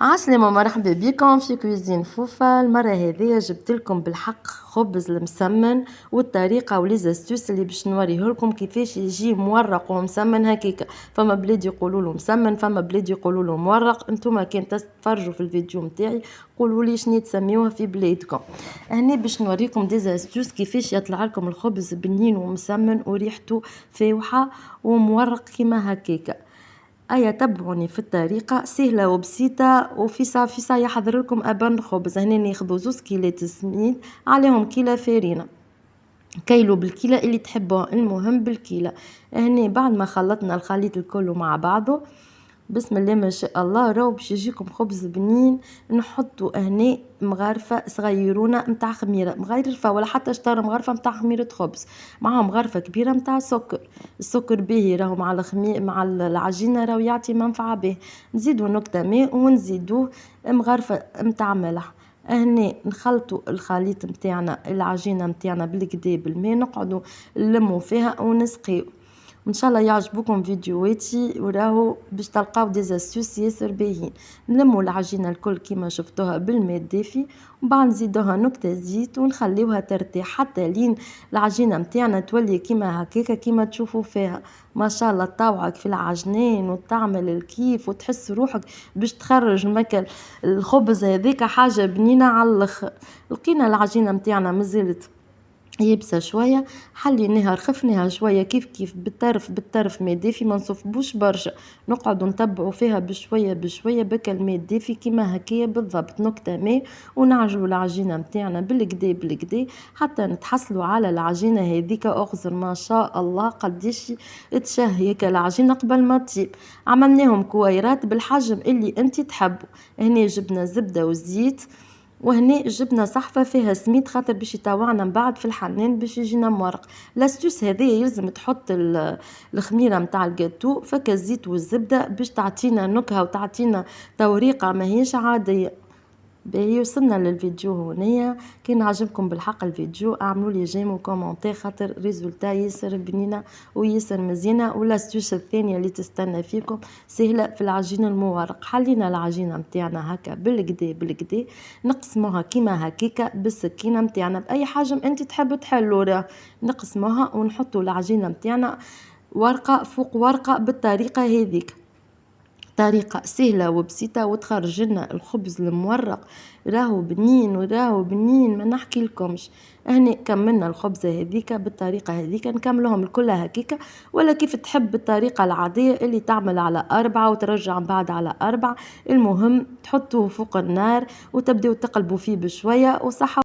عسلامة مرحبا بكم في كوزين فوفا. المرة هذيا جبت لكم بالحق خبز المسمن والطريقة وليزاستوس اللي باش نوريه لكم كيفاش يجي مورق ومسمن هكاكا. فما بلاد يقولوا له مسمن، فما بلاد يقولوا له مورق. انتوما كان تتفرجوا في الفيديو نتاعي قولوا لي شنو تسميوها في بلادكم. هنا باش نوريكم ديزاستوس كيفاش يطلع لكم الخبز بنين ومسمن وريحته فاوحة ومورق كيما هكاكا. أيا تبعوني في الطريقة سهلة وبسيطة وفي ساعة يحضر لكم أبن خبز. هنا ناخذوا 2 كيلات سميد عليهم كيلة فارينة، كيلو بالكيلة اللي تحبوها، المهم بالكيلة. هنا بعد ما خلطنا الخليط الكل مع بعضه بسم الله ما شاء الله راهو باش يجيكم خبز بنين. نحطوا هنا مغرفه صغيرونه نتاع خميره، مغرفه ولا حتى شطره، مغرفه نتاع خميره خبز معاهم مغرفه كبيره نتاع سكر. السكر باهي راهو مع مع العجينه راهو يعطي منفعه به. نزيدوا نكته ماء ونزيدوه مغرفه نتاع ملح. هنا نخلطوا الخليط نتاعنا العجينه نتاعنا بالكدا بالماء، نقعدوا نلموا فيها ونسقيو. وان شاء الله يعجبكم فيديوهاتي وراهو باش تلقاو ديزاستوس ياسر باهيين. نلموا العجينه الكل كيما شفتوها بالماء الدافي، ومن بعد نزيدوها نكته زيت ونخليوها ترتاح حتى لين العجينه نتاعنا تولي كيما هكاكا كيما تشوفوا فيها. ما شاء الله طاوعك في العجنين وتعمل الكيف وتحس روحك باش تخرج مكل الخبز هذيك حاجه بنينه على الاخر. لقينا العجينه نتاعنا مازالت يابسه شويه، حليناها رخفناها شويه كيف كيف بالطرف ماء دافي، ما نصفبوش برشا، نقعدوا نتبعوا فيها بشويه بشويه بك الماء الدافي كيما هكايا بالضبط نكته ماء. ونعجلوا العجينه نتاعنا بالكدا بالكدا حتى نتحصلوا على العجينه هذيك اغزر ما شاء الله قديش تشهي هيك العجينه قبل ما تطيب. عملناهم كويرات بالحجم اللي انت تحبوا. هنا جبنا زبده وزيت، وهنا جبنا صحفة فيها سميد خاطر باش يطوعنا من بعد في الحنان باش يجينا مورق. لاستوس هذه يلزم تحط الخميرة متاع الجاتو فك الزيت والزبدة باش تعطينا نكهة وتعطينا توريقة ماهيش عادية. باهي وصلنا للفيديو هنايا. كان عجبكم بالحق الفيديو اعملوا لي جيم وكومنتير خاطر ريزولتا ياسر بنينه وياسر مزيانه. والاستوش الثانيه اللي تستنى فيكم سهله في العجين المورق. حلينا العجينه نتاعنا هكا بالكدا بالكدا، نقسموها كيما هكيكا بالسكينه نتاعنا باي حجم انت تحبوا تحلوا. نقسموها ونحطوا العجينه نتاعنا ورقه فوق ورقه بالطريقه هذيك. طريقة سهلة وبسيطة وتخرج لنا الخبز المورق راهو بنين وراهو بنين ما نحكي لكمش. هنا كملنا الخبزة هذيك بالطريقة هذيك، نكملهم الكل هكيكا ولا كيف تحب بالطريقة العادية اللي تعمل على 4 وترجع من بعد على 4. المهم تحطوه فوق النار وتبدأوا تقلبوا فيه بشوية وصحة.